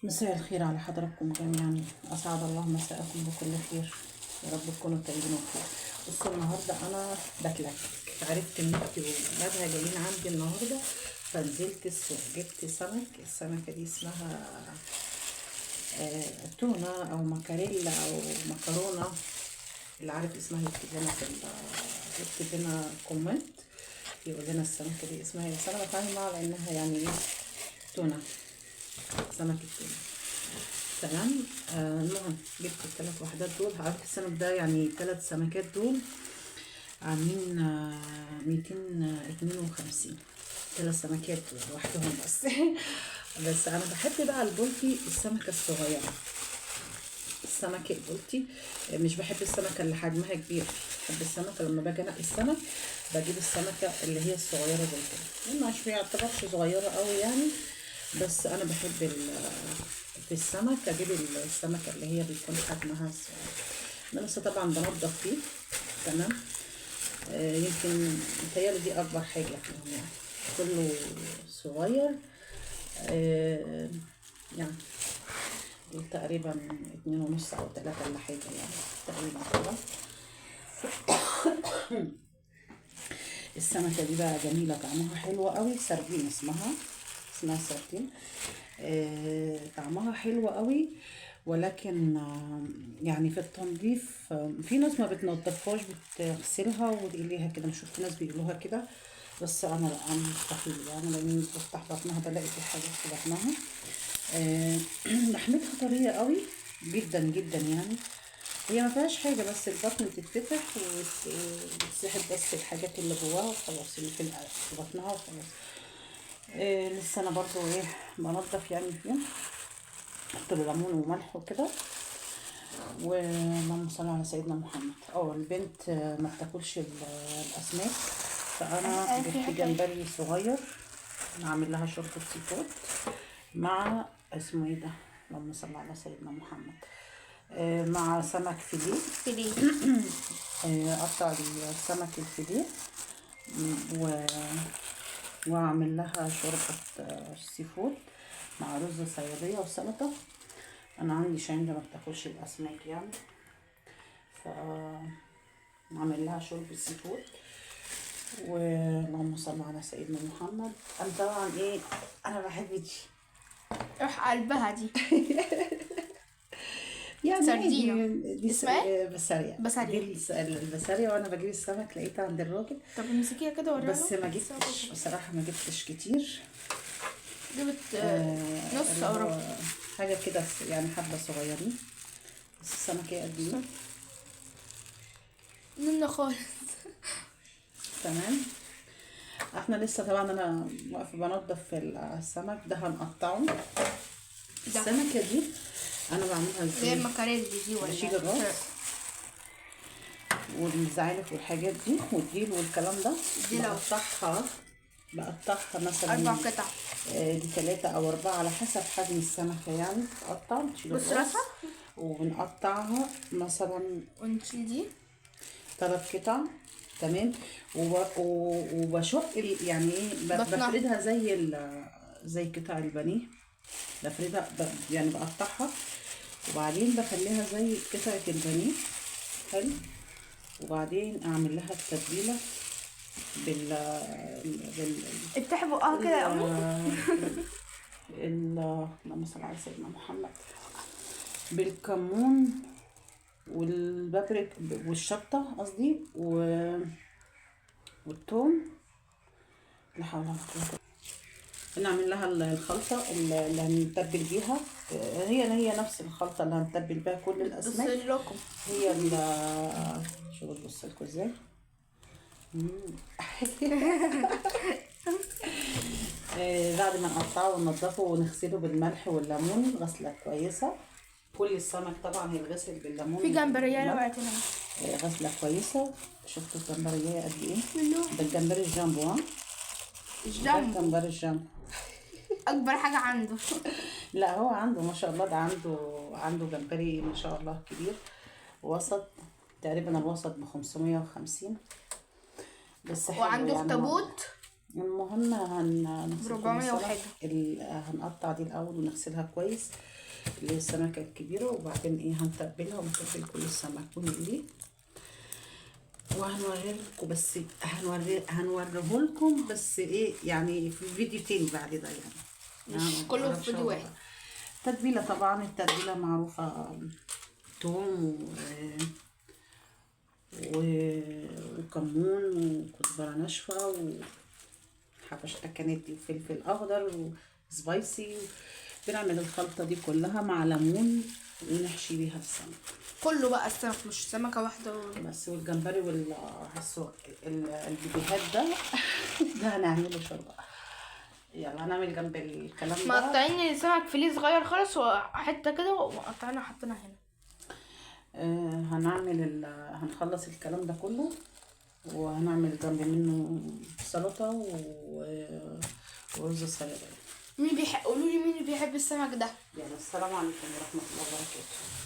مساء الخير على حضراتكم جميعا، اسعد الله مساءكم بكل خير. يا رب تكونوا طيبين وبخير. بصوا النهارده انا بتلك، عرفت ان انتوا ولادها جايين عندي النهارده، فنزلت السوق جبت سمك. السمكه دي اسمها تونه او مكاريلا او مكرونه، اللي عارف اسمها يكتب لنا يكتب لنا كومنت يقول لنا السمكه دي اسمها ايه. بس انا بفهمها على انها يعني ايه، تونه، سمكة تونة. تمام. المهم جبت ال3 وحدات دول. عارف السمك ده يعني 3 سمكات دول عاملين 252. 3 سمكات دول لوحدهم بس. بس انا بحب بقى البولتي، السمكة الصغيرة، السمكة البولتي. مش بحب السمكة اللي حجمها كبير، بحب السمكة لما باجي انقي السمك بجيب السمكة اللي هي الصغيرة زي كده، مش بيعتبرش صغيرة قوي يعني، بس انا بحب في السمك اجيب السمكه اللي هي بيكون حجمها صغير. انا لسه طبعا بنضف فيه. تمام. يمكن متهيألي دي اكبر حاجه فيهم يعني، كله صغير. يعني دول تقريبا 2.5 أو 3 ولا حاجه يعني، تقريبا كده. السمكه دي بقى جميله، طعمها حلو قوي، سردين اسمها سردين. طعمها حلو قوي، ولكن يعني في التنظيف في ناس ما بتنضفهاش، بتغسلها وتقليها كده. شفت ناس بيقولوها كده، بس انا لا، انا مستحيل يعني. لما بفتح بطنها بلاقي في حاجه في بطنها. لحمتها طريه قوي جدا جدا يعني. هي ما فيهاش حاجه، بس البطن بتتفتح وتسحب بس الحاجات اللي جواها وخلاص، اللي في بطنها وخلاص. لسه انا برضو بنضف يعني فيهم، احط له ليمون وملح وكده. اللهم صل على سيدنا محمد. البنت ما بتاكلش الاسماك، فانا جبت جمبري صغير نعمل لها شوربه سي فود مع اسمه ايه ده، اللهم صل على سيدنا محمد، مع سمك فيليه. اقطع السمك الفيليه واعمل لها شوربه سي فود مع رز صياديه وسلطه. انا عندي شاهين ما بتاكلش الاسماك يعني، فنعمل لها شوربه سي فود. اللهم صل على سيدنا محمد. انا طبعا انا بحب دي روح قلبها دي. يعني سردينة. دي اسمها بسارية. بسارية. دي البسارية. وانا بجيب السمك لقيتها عند الراجل، طب امسكيها كده وريها بس ما جبتش بصراحة، ما جبتش كتير. جبت نص او ربع حاجة كده يعني، حبة صغيرين. بس السمكية قد ايه منه خالص. تمام. احنا لسه طبعا انا واقفة بنضف السمك ده، هنقطعه. السمكة دي انا بعملها زي ازاي؟ المكاريل دي بشيل الراس والزعانف والحاجات دي والديل والكلام ده، بقطعها مثلا 4 قطع. دي 3 أو 4 على حسب حجم السمكة يعني. تقطع، تشيل بص الراس راسها، وبنقطعها مثلا ونشيل دي 3 قطع. تمام. وبشق يعني بفردها زي قطع البانيه. بفردها يعني بقطعها، وبعدين بخليها زي قطعة البانيه. حلو. وبعدين اعمل لها التتبيله افتحي بقها كده يا امي. اللهم صل على سيدنا محمد، بالكمون والبابريك والشطه قصدي والثوم. لا حول ولا قوه. نعمل لها الخلطه اللي هنتبل بيها. هي نفس الخلطه اللي هنتبل بيها كل الاسماك. لكم هي شوفوا بص لكم ازاي. بعد ما نقطعه وننضفه ونغسله بالملح والليمون غسله كويسه. كل السمك طبعا هيتغسل بالليمون. في جمبريه وقعت هنا. غسله كويسه. شفتوا الجمبريه قد ايه؟ ده الجمبري الجامبو. ده الجمبري الجامبو اكبر حاجه عنده. لا هو عنده ما شاء الله، ده عنده جمبري ما شاء الله كبير وسط. تقريبا الوسط ب550 بس حلو وعنده يعني. اخطبوط المهم هنغسل 400 وحاجة. هنقطع دي الاول ونغسلها كويس، اللي هي السمكه الكبيره، وبعدين ايه هنتبلها ونتبل كل السمك ونقليه، وهنوريه لكم، بس هنوريه لكم بس ايه يعني في فيديو تاني بعد ده يعني مش كله في معرفش فيديو هو- واحد. تتبيله طبعا، التتبيله معروفه، توم وكمون وكزبره ناشفه وحبش اكنات دي وفلفل اخضر وسبايسي. بنعمل الخلطه دي كلها مع ليمون ونحشي بيها السمك كله بقى السمك، مش سمكة واحدة بس، والجمبري البيبيهات ده ده هنعمله شوربه. يلا هنعمل جنب الكلام ده مقطعين السمك فيليه صغير خالص وحتة كده وقطعنا حطينا هنا. هنخلص الكلام ده كله وهنعمل جنب منه سلطه ورز صيادية. قولوا لي مين اللي بيحب السمك ده؟ يلا السلام عليكم ورحمه الله وبركاته.